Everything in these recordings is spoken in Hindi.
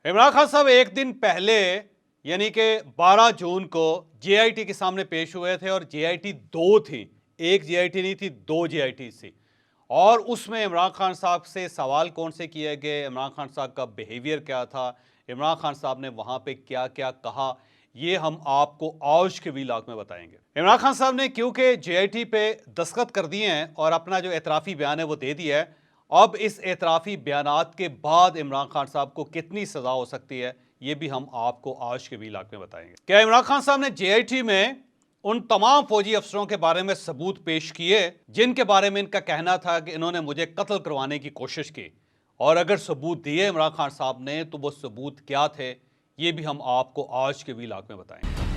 इमरान खान साहब एक दिन पहले यानी कि 12 जून को जेआईटी के सामने पेश हुए थे और जेआईटी दो थी। एक जेआईटी नहीं थी, दो जेआईटी थी। और उसमें इमरान खान साहब से सवाल कौन से किए गए, इमरान खान साहब का बिहेवियर क्या था, इमरान खान साहब ने वहां पे क्या क्या कहा, ये हम आपको आज के वीलॉग में बताएंगे। इमरान खान साहब ने क्योंकि जेआईटी पे दस्तखत कर दिए हैं और अपना जो एतराफ़ी बयान है वो दे दिया है, अब इस एतराफ़ी बयानात के बाद इमरान खान साहब को कितनी सज़ा हो सकती है ये भी हम आपको आज के वीलॉग में बताएंगे। क्या इमरान खान साहब ने जेआईटी में उन तमाम फौजी अफसरों के बारे में सबूत पेश किए जिनके बारे में इनका कहना था कि इन्होंने मुझे कत्ल करवाने की कोशिश की, और अगर सबूत दिए इमरान खान साहब ने तो वो सबूत क्या थे ये भी हम आपको आज के वीलॉग में बताएंगे।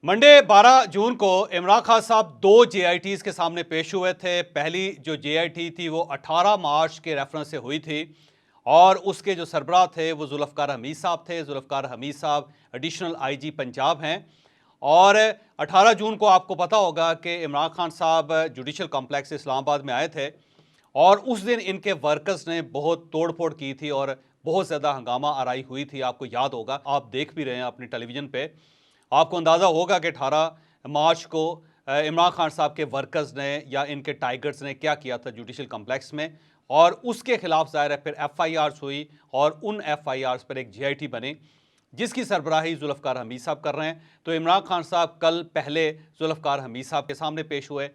मंडे 12 जून को इमरान खान साहब दो जेआईटीज़ के सामने पेश हुए थे। पहली जो जेआईटी थी वो 18 मार्च के रेफरेंस से हुई थी और उसके जो सरबराह थे वो जुल्फ़कार हमीद साहब थे। जुल्फ़कार हमीद साहब एडिशनल आईजी पंजाब हैं। और 18 जून को आपको पता होगा कि इमरान खान साहब जुडिशल कॉम्प्लेक्स इस्लामाबाद में आए थे और उस दिन इनके वर्कर्स ने बहुत तोड़ फोड़ की थी और बहुत ज़्यादा हंगामा आराई हुई थी। आपको याद होगा, आप देख भी रहे हैं अपनी टेलीविज़न पे। आपको अंदाज़ा होगा कि 18 मार्च को इमरान खान साहब के वर्कर्स ने या इनके टाइगर्स ने क्या किया था जुडिशल कॉम्प्लेक्स में, और उसके खिलाफ ज़ाहिर है फिर एफआईआर्स हुई और उन एफआईआर्स पर एक जेआईटी बनी जिसकी सरबराही जुल्फ़कार हमीद साहब कर रहे हैं। तो इमरान खान साहब कल पहले जुल्फ़कार हमीद साहब के सामने पेश हुए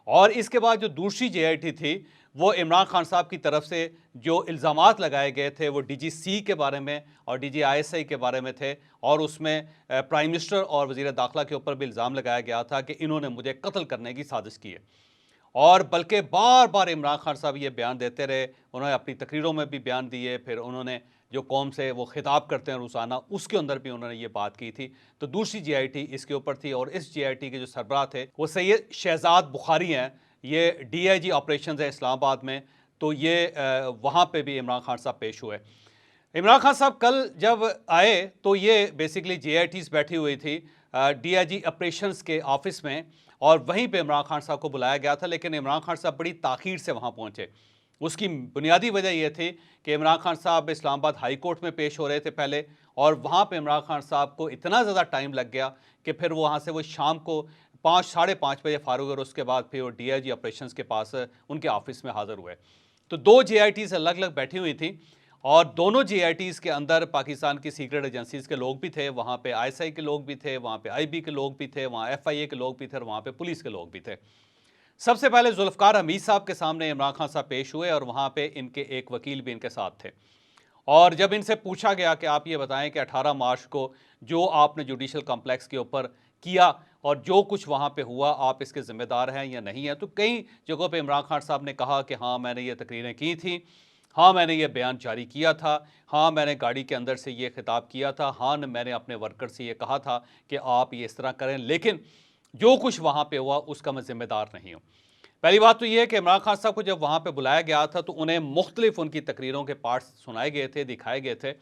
और इसके बाद जो दूसरी जेआईटी थी वो इमरान खान साहब की तरफ से जो इल्ज़ामात लगाए गए थे वो डीजीसी के बारे में और डीजीआईएसआई के बारे में थे, और उसमें प्राइम मिनिस्टर और वज़ीर दाखिला के ऊपर भी इल्ज़ाम लगाया गया था कि इन्होंने मुझे कत्ल करने की साजिश की है। और बल्कि बार बार इमरान खान साहब ये बयान देते रहे, उन्होंने अपनी तकरीरों में भी बयान दिए, फिर उन्होंने जो कौम से वो खिताब करते हैं रोज़ाना उसके अंदर भी उन्होंने ये बात की थी। तो दूसरी जेआईटी इसके ऊपर थी और इस जेआईटी के जो सरबराह थे वो सैयद शहजाद बुखारी हैं। ये डीआईजी ऑपरेशंस है इस्लामाबाद में। तो ये वहाँ पे भी इमरान खान साहब पेश हुए। इमरान खान साहब कल जब आए तो ये बेसिकली जेआईटीज़ बैठी हुई थी डीआईजी ऑपरेशंस के ऑफिस में, और वहीं पे इमरान खान साहब को बुलाया गया था, लेकिन इमरान खान साहब बड़ी ताख़ीर से वहाँ पहुँचे। उसकी बुनियादी वजह यह थी कि इमरान खान साहब इस्लामाबाद हाई कोर्ट में पेश हो रहे थे पहले, और वहाँ पे इमरान खान साहब को इतना ज़्यादा टाइम लग गया कि फिर वहाँ से वो शाम को 5 साढ़े 5 बजे फारूक, और उसके बाद फिर वो डीआईजी ऑपरेशंस के पास उनके ऑफिस में हाज़िर हुए। तो दो जेआईटीज़ अलग अलग बैठी हुई थी और दोनों जेआईटीज़ के अंदर पाकिस्तान की सीक्रेट एजेंसीज़ के लोग भी थे। वहाँ पे आईएसआई के लोग भी थे, वहाँ पे आईबी के लोग भी थे, वहाँ एफआईए के लोग भी थे और वहाँ पे पुलिस के लोग भी थे। सबसे पहले जुल्फ़कार हमीद साहब के सामने इमरान खान साहब पेश हुए और वहाँ पे इनके एक वकील भी इनके साथ थे। और जब इनसे पूछा गया कि आप ये बताएं कि 18 मार्च को जो आपने जुडिशल कॉम्प्लेक्स के ऊपर किया और जो कुछ वहाँ पे हुआ, आप इसके ज़िम्मेदार हैं या नहीं हैं, तो कई जगहों पे इमरान खान साहब ने कहा कि हाँ मैंने ये तकरीरें की थी, हाँ मैंने ये बयान जारी किया था, हाँ मैंने गाड़ी के अंदर से ये खिताब किया था, हाँ मैंने अपने वर्कर से ये कहा था कि आप ये इस तरह करें, लेकिन जो कुछ वहाँ पे हुआ उसका मैं ज़िम्मेदार नहीं हूँ। पहली बात तो ये है कि इमरान खान साहब को जब वहाँ पे बुलाया गया था तो उन्हें मुख्तलिफ उनकी तकरीरों के पार्ट्स सुनाए गए थे, दिखाए गए थे,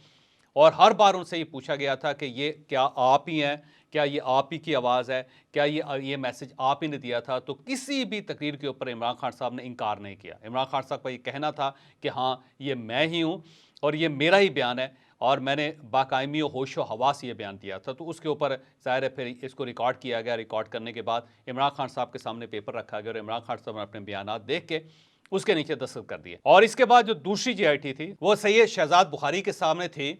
और हर बार उनसे ये पूछा गया था कि ये क्या आप ही हैं, क्या ये आप ही की आवाज़ है, क्या ये मैसेज आप ही ने दिया था। तो किसी भी तकरीर के ऊपर इमरान खान साहब ने इनकार नहीं किया। इमरान खान साहब का ये कहना था कि हाँ ये मैं ही हूँ और ये मेरा ही बयान है और मैंने बाकायमी होश व हवास ये बयान दिया था। तो उसके ऊपर ज़ाहिर है फिर इसको रिकॉर्ड किया गया। रिकॉर्ड करने के बाद इमरान खान साहब के सामने पेपर रखा गया और इमरान खान साहब ने अपने बयानात देख के उसके नीचे दस्तखत कर दिए। और इसके बाद जो दूसरी जेआईटी थी वो सैयद शहजाद बुखारी के सामने थी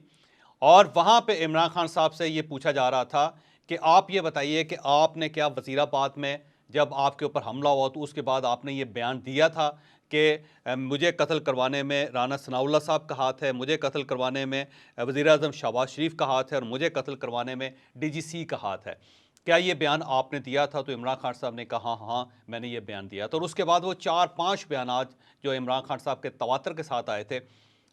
और वहाँ पे इमरान खान साहब से ये पूछा जा रहा था कि आप ये बताइए कि आपने क्या वज़ीराबाद में जब आपके ऊपर हमला हुआ तो उसके बाद आपने ये बयान दिया था कि मुझे कत्ल करवाने में राना सनाउल्लाह साहब का हाथ है, मुझे कत्ल करवाने में वज़ीर-ए-आज़म शहबाज शरीफ का हाथ है और मुझे कत्ल करवाने में डीजीसी का हाथ है। क्या ये बयान आपने दिया था? तो इमरान खान साहब ने कहा हाँ मैंने ये बयान दिया था। और उसके बाद वो 4-5 बयानात जो इमरान खान साहब के तवातर के साथ आए थे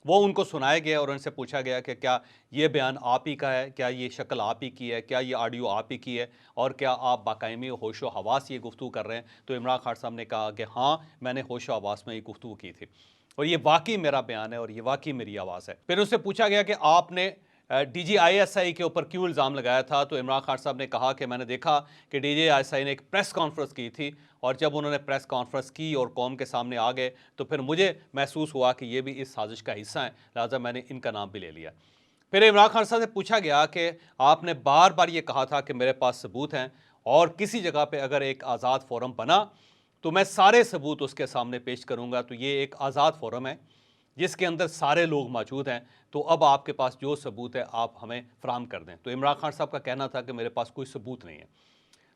वो उनको सुनाए गए और उनसे पूछा गया कि क्या ये बयान आप ही का है, क्या ये शक्ल आप ही की है, क्या ये ऑडियो आप ही की है, और क्या आप बाकायमी होश व हवास ये गुफ्तगू कर रहे हैं। तो इमरान खान साहब ने कहा कि हाँ मैंने होश व हवास में ये गुफ्तगू की थी और ये वाकई मेरा बयान है और ये वाकई मेरी आवाज़ है। फिर उससे पूछा गया कि आपने DGISI के ऊपर क्यों इल्ज़ाम लगाया था, तो इमरान खान साहब ने कहा कि मैंने देखा कि DGISI ने एक प्रेस कॉन्फ्रेंस की थी और जब उन्होंने प्रेस कॉन्फ्रेंस की और कौम के सामने आ गए तो फिर मुझे महसूस हुआ कि ये भी इस साजिश का हिस्सा है, लिहाजा मैंने इनका नाम भी ले लिया। फिर इमरान खान साहब से पूछा गया कि आपने बार बार ये कहा था कि मेरे पास सबूत हैं और किसी जगह पे अगर एक आज़ाद फोरम बना तो मैं सारे सबूत उसके सामने पेश करूंगा, तो ये एक आज़ाद फोरम है जिसके अंदर सारे लोग मौजूद हैं, तो अब आपके पास जो सबूत है आप हमें फराहम कर दें। तो इमरान खान साहब का कहना था कि मेरे पास कोई सबूत नहीं है।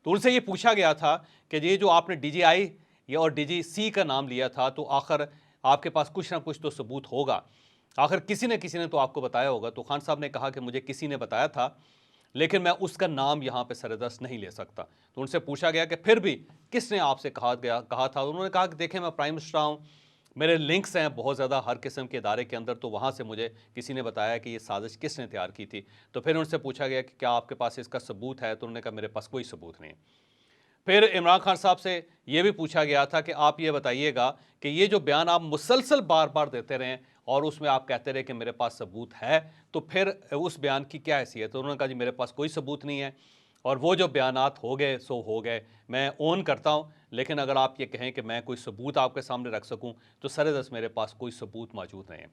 तो उनसे ये पूछा गया था कि ये जो आपने DGI या और DGC का नाम लिया था, तो आखिर आपके पास कुछ ना कुछ तो सबूत होगा, आखिर किसी ने तो आपको बताया होगा। तो खान साहब ने कहा कि मुझे किसी ने बताया था लेकिन मैं उसका नाम यहाँ पे सरदस्त नहीं ले सकता। तो उनसे पूछा गया कि फिर भी किसने आपसे कहा था। उन्होंने कहा कि देखें मैं प्राइम मिनिस्टर हूँ, मेरे लिंक्स हैं बहुत ज़्यादा हर किस्म के इदारे के अंदर, तो वहाँ से मुझे किसी ने बताया कि ये साजिश किसने तैयार की थी। तो फिर उनसे पूछा गया कि क्या आपके पास इसका सबूत है, तो उन्होंने कहा मेरे पास कोई सबूत नहीं है। फिर इमरान खान साहब से ये भी पूछा गया था कि आप ये बताइएगा कि ये जो बयान आप मुसलसल बार बार देते रहे और उसमें आप कहते रहे कि मेरे पास सबूत है, तो फिर उस बयान की क्या हैसियत। तो उन्होंने कहा जी मेरे पास कोई सबूत नहीं है और वो जो बयानात हो गए सो हो गए, मैं ओन करता हूँ, लेकिन अगर आप ये कहें कि मैं कोई सबूत आपके सामने रख सकूँ तो सरदस्त मेरे पास कोई सबूत मौजूद नहीं है।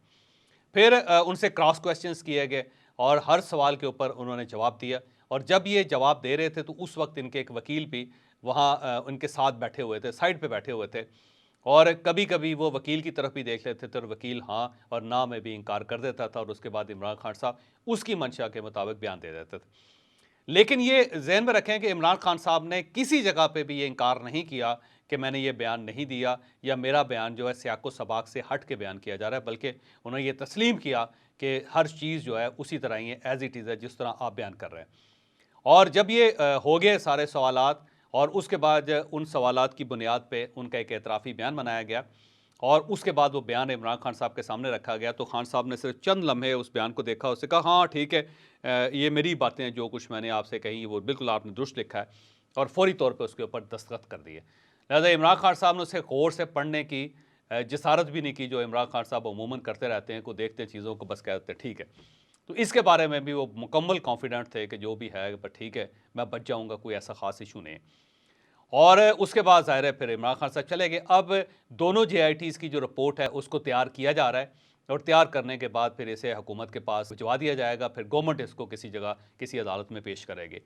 फिर उनसे क्रॉस क्वेश्चंस किए गए और हर सवाल के ऊपर उन्होंने जवाब दिया और जब ये जवाब दे रहे थे तो उस वक्त इनके एक वकील भी वहाँ उनके साथ बैठे हुए थे, साइड पे बैठे हुए थे और कभी कभी वो वकील की तरफ भी देख लेते थे और वकील हाँ और ना में भी इनकार कर देता था और उसके बाद इमरान खान साहब उसकी मंशा के मुताबिक बयान दे देते थे। लेकिन ये ज़हन में रखें कि इमरान खान साहब ने किसी जगह पे भी ये इनकार नहीं किया कि मैंने ये बयान नहीं दिया या मेरा बयान जो है सियाको सबाक से हट के बयान किया जा रहा है, बल्कि उन्होंने ये तस्लीम किया कि हर चीज़ जो है उसी तरह ही है, एज़ इट इज़ है जिस तरह आप बयान कर रहे हैं। और जब ये हो गए सारे सवालात और उसके बाद उन सवालात की बुनियाद पे उनका एक एतराफ़ी बयान बनाया गया और उसके बाद वो बयान इमरान खान साहब के सामने रखा गया, तो खान साहब ने सिर्फ चंद लम्हे उस बयान को देखा, उससे कहा हाँ ठीक है, ये मेरी बातें हैं, जो कुछ मैंने आपसे कही वो बिल्कुल आपने दुरुस्त लिखा है, और फौरी तौर पे उसके ऊपर दस्तखत कर दिए। लिहाजा इमरान खान साहब ने उसे गौर से पढ़ने की जसारत भी नहीं की, जो इमरान खान साहब अमूमन करते रहते हैं, को देखते चीज़ों को बस कहते ठीक है। तो इसके बारे में भी वो मुकम्मल कॉन्फिडेंट थे कि जो भी है पर ठीक है, मैं बच जाऊँगा, कोई ऐसा ख़ास इशू नहीं है। और उसके बाद ज़ाहिर है फिर इमरान खान साहब चले गए। अब दोनों JITs की जो रिपोर्ट है उसको तैयार किया जा रहा है और तैयार करने के बाद फिर इसे हुकूमत के पास भिजवा दिया जाएगा, फिर गवर्नमेंट इसको किसी जगह किसी अदालत में पेश करेगी।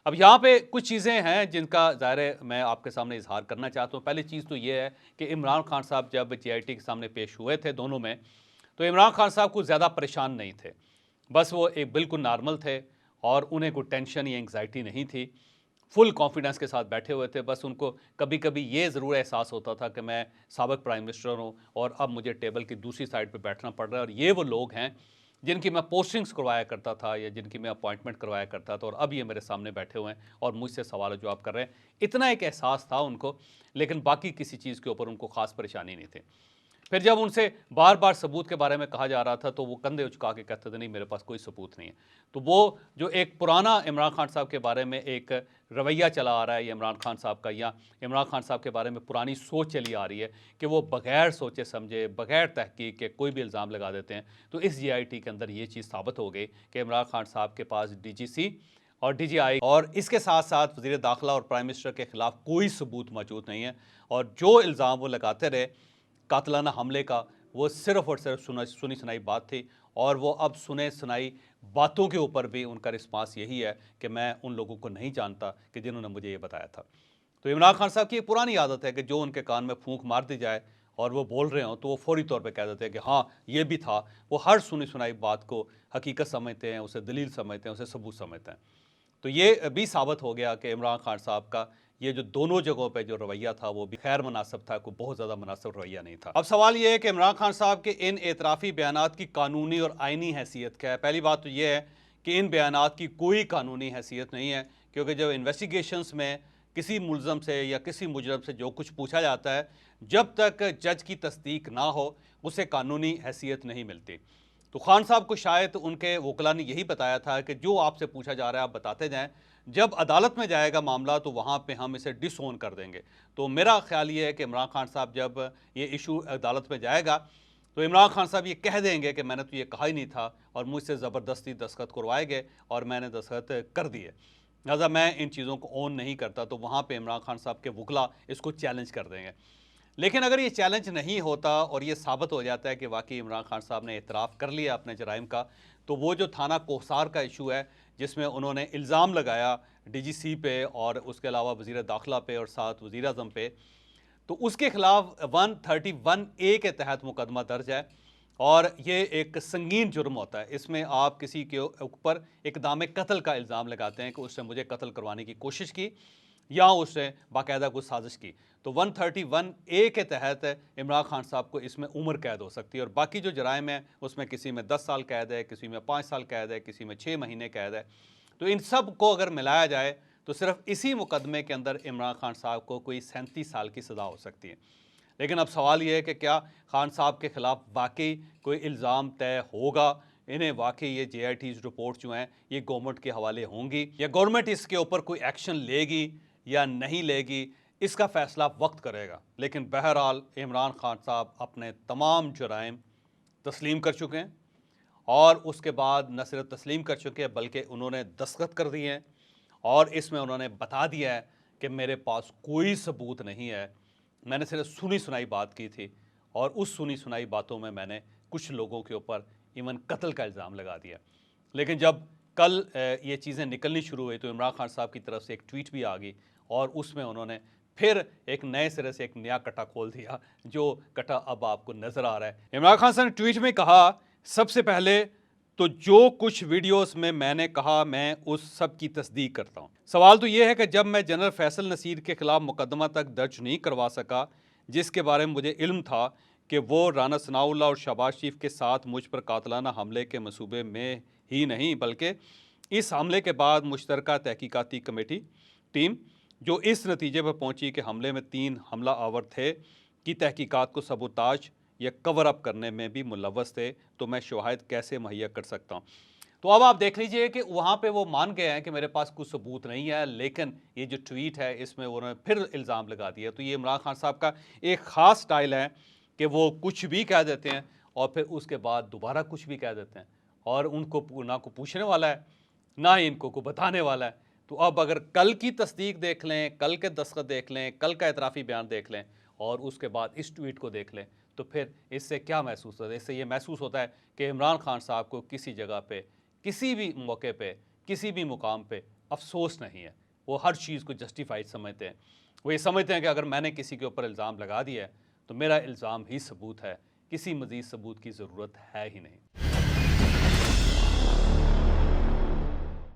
अब यहाँ पे कुछ चीज़ें हैं जिनका ज़ाहिर है मैं आपके सामने इजहार करना चाहता हूँ। पहली चीज़ तो ये है कि इमरान खान साहब जब JIT के सामने पेश हुए थे दोनों में, तो इमरान खान साहब कुछ ज़्यादा परेशान नहीं थे, बस वो एक बिल्कुल नॉर्मल थे और उन्हें कोई टेंशन या एंग्जाइटी नहीं थी, फुल कॉन्फिडेंस के साथ बैठे हुए थे। बस उनको कभी कभी ये ज़रूर एहसास होता था कि मैं साबिक प्राइम मिनिस्टर हूँ और अब मुझे टेबल की दूसरी साइड पे बैठना पड़ रहा है और ये वो लोग हैं जिनकी मैं पोस्टिंग्स करवाया करता था या जिनकी मैं अपॉइंटमेंट करवाया करता था और अब ये मेरे सामने बैठे हुए हैं और मुझसे सवाल जवाब कर रहे हैं। इतना एक एहसास था उनको, लेकिन बाकी किसी चीज़ के ऊपर उनको ख़ास परेशानी नहीं थी। फिर जब उनसे बार बार सबूत के बारे में कहा जा रहा था तो वो कंधे उचका के कहते थे नहीं मेरे पास कोई सबूत नहीं है। तो वो जो एक पुराना इमरान खान साहब के बारे में एक रवैया चला आ रहा है, या इमरान खान साहब का या इमरान खान साहब के बारे में पुरानी सोच चली आ रही है कि वो बग़ैर सोचे समझे, बग़ैर तहकीक के कोई भी इल्ज़ाम लगा देते हैं, तो इस JIT के अंदर ये चीज़ साबित हो गई कि इमरान खान साहब के पास DGC और DGI और इसके साथ साथ वज़ीर दाखिला और प्राइम मिनिस्टर के ख़िलाफ़ कोई सबूत मौजूद नहीं है। और जो इल्ज़ाम वो लगाते रहे कातलाना हमले का, वो सिर्फ़ और सिर्फ सुनी सुनाई बात थी और वो अब सुने सुनाई बातों के ऊपर भी उनका रिस्पांस यही है कि मैं उन लोगों को नहीं जानता कि जिन्होंने मुझे ये बताया था। तो इमरान खान साहब की एक पुरानी आदत है कि जो उनके कान में फूंक मार दी जाए और वो बोल रहे हों तो वो फौरी तौर पे कह देते हैं कि हाँ ये भी था। वो हर सुनी सुनाई बात को हकीकत समझते हैं, उसे दलील समझते हैं, उसे सबूत समझते हैं। तो ये भी साबित हो गया कि इमरान खान साहब का ये जो दोनों जगहों पे जो रवैया था वो भी खैर मुनासिब था, कोई बहुत ज़्यादा मुनासिब रवैया नहीं था। अब सवाल ये है कि इमरान खान साहब के इन एतराफ़ी बयानात की कानूनी और आइनी हैसियत क्या है। पहली बात तो ये है कि इन बयानात की कोई कानूनी हैसियत नहीं है, क्योंकि जब इन्वेस्टिगेशंस में किसी मुलज़म से या किसी मुजरम से जो कुछ पूछा जाता है, जब तक जज की तस्दीक ना हो उसे कानूनी हैसियत नहीं मिलती। तो खान साहब को शायद उनके वकला ने यही बताया था कि जो आपसे पूछा जा रहा है आप बताते जाएं, जब अदालत में जाएगा मामला तो वहाँ पे हम इसे डिसओन कर देंगे। तो मेरा ख्याल ये है कि इमरान खान साहब जब ये इशू अदालत में जाएगा तो इमरान खान साहब ये कह देंगे कि मैंने तो ये कहा ही नहीं था और मुझसे ज़बरदस्ती दस्तखत करवाए गए और मैंने दस्तखत कर दिए, लिहाजा मैं इन चीज़ों को ओन नहीं करता। तो वहाँ पे इमरान खान साहब के वकला इसको चैलेंज कर देंगे। लेकिन अगर ये चैलेंज नहीं होता और ये साबित हो जाता है कि वाकई इमरान खान साहब ने इतराफ़ कर लिया अपने जराइम का, तो वो जो थाना कोहसार का इशू है जिसमें उन्होंने इल्ज़ाम लगाया डीजीसी पे और उसके अलावा वज़ीर दाखिला पे और साथ वज़ीर आज़म पे, तो उसके खिलाफ 131A के तहत मुकदमा दर्ज है और ये एक संगीन जुर्म होता है। इसमें आप किसी के ऊपर इक़दाम कत्ल का इल्ज़ाम लगाते हैं कि उसने मुझे कत्ल करवाने की कोशिश की या उसने बाकायदा कुछ साजिश की। तो 131A के तहत इमरान खान साहब को इसमें उम्र कैद हो सकती है और बाकी जो जराइम है उसमें किसी में 10 साल कैद है, किसी में 5 साल कैद है, किसी में 6 महीने कैद है। तो इन सब को अगर मिलाया जाए तो सिर्फ इसी मुकदमे के अंदर इमरान खान साहब को कोई 37 साल की सज़ा हो सकती है। लेकिन अब सवाल ये है कि क्या खान साहब के ख़िलाफ़ वाकई कोई इल्ज़ाम तय होगा, इन्हें वाकई ये JIT's रिपोर्ट जो हैं ये गवर्नमेंट के हवाले होंगी या गवर्नमेंट इसके ऊपर कोई एक्शन लेगी या नहीं लेगी, इसका फ़ैसला वक्त करेगा। लेकिन बहरहाल इमरान खान साहब अपने तमाम जुराइम तस्लीम कर चुके हैं और उसके बाद न सिर्फ तस्लीम कर चुके हैं बल्कि उन्होंने दस्तखत कर दिए हैं और इसमें उन्होंने बता दिया है कि मेरे पास कोई सबूत नहीं है, मैंने सिर्फ सुनी सुनाई बात की थी और उस सुनी सुनाई बातों में मैंने कुछ लोगों के ऊपर इवन कत्ल का इल्ज़ाम लगा दिया। लेकिन जब कल ये चीज़ें निकलनी शुरू हुई तो इमरान खान साहब की तरफ से एक ट्वीट भी आ गई और उसमें उन्होंने फिर एक नए सिरे से एक नया कटा खोल दिया, जो कटा अब आपको नज़र आ रहा है। इमरान खान साहब ने ट्वीट में कहा, सबसे पहले तो जो कुछ वीडियोस में मैंने कहा मैं उस सब की तस्दीक करता हूँ। सवाल तो ये है कि जब मैं जनरल फैसल नसीर के ख़िलाफ़ मुकदमा तक दर्ज नहीं करवा सका, जिसके बारे में मुझे इल्म था कि वो राना सनाउल्लाह और शहबाज शरीफ के साथ मुझ पर कातलाना हमले के मंसूबे में ही नहीं बल्कि इस हमले के बाद मुश्तरका तहकीकाती कमेटी टीम जो इस नतीजे पर पहुंची कि हमले में 3 हमला आवर थे की तहकीकात को सबूताज या कवर अप करने में भी मुलव्वस थे, तो मैं शवाहिद कैसे मुहैया कर सकता हूँ। तो अब आप देख लीजिए कि वहाँ पे वो मान गए हैं कि मेरे पास कुछ सबूत नहीं है, लेकिन ये जो ट्वीट है इसमें उन्होंने फिर इल्ज़ाम लगा दिया। तो ये इमरान खान साहब का एक ख़ास स्टाइल है कि वो कुछ भी कह देते हैं और फिर उसके बाद दोबारा कुछ भी कह देते हैं और उनको ना को पूछने वाला है ना ही इनको को बताने वाला है। तो अब अगर कल की तस्दीक देख लें, कल के दस्तखत देख लें, कल का एतराफ़ी बयान देख लें और उसके बाद इस ट्वीट को देख लें, तो फिर इससे क्या महसूस होता है? इससे ये महसूस होता है कि इमरान खान साहब को किसी जगह पे, किसी भी मौके पे, किसी भी मुकाम पे अफसोस नहीं है। वो हर चीज़ को जस्टिफाइड समझते हैं। वो ये समझते हैं कि अगर मैंने किसी के ऊपर इल्ज़ाम लगा दिया है तो मेरा इल्ज़ाम ही सबूत है, किसी मज़ीद सबूत की ज़रूरत है ही नहीं।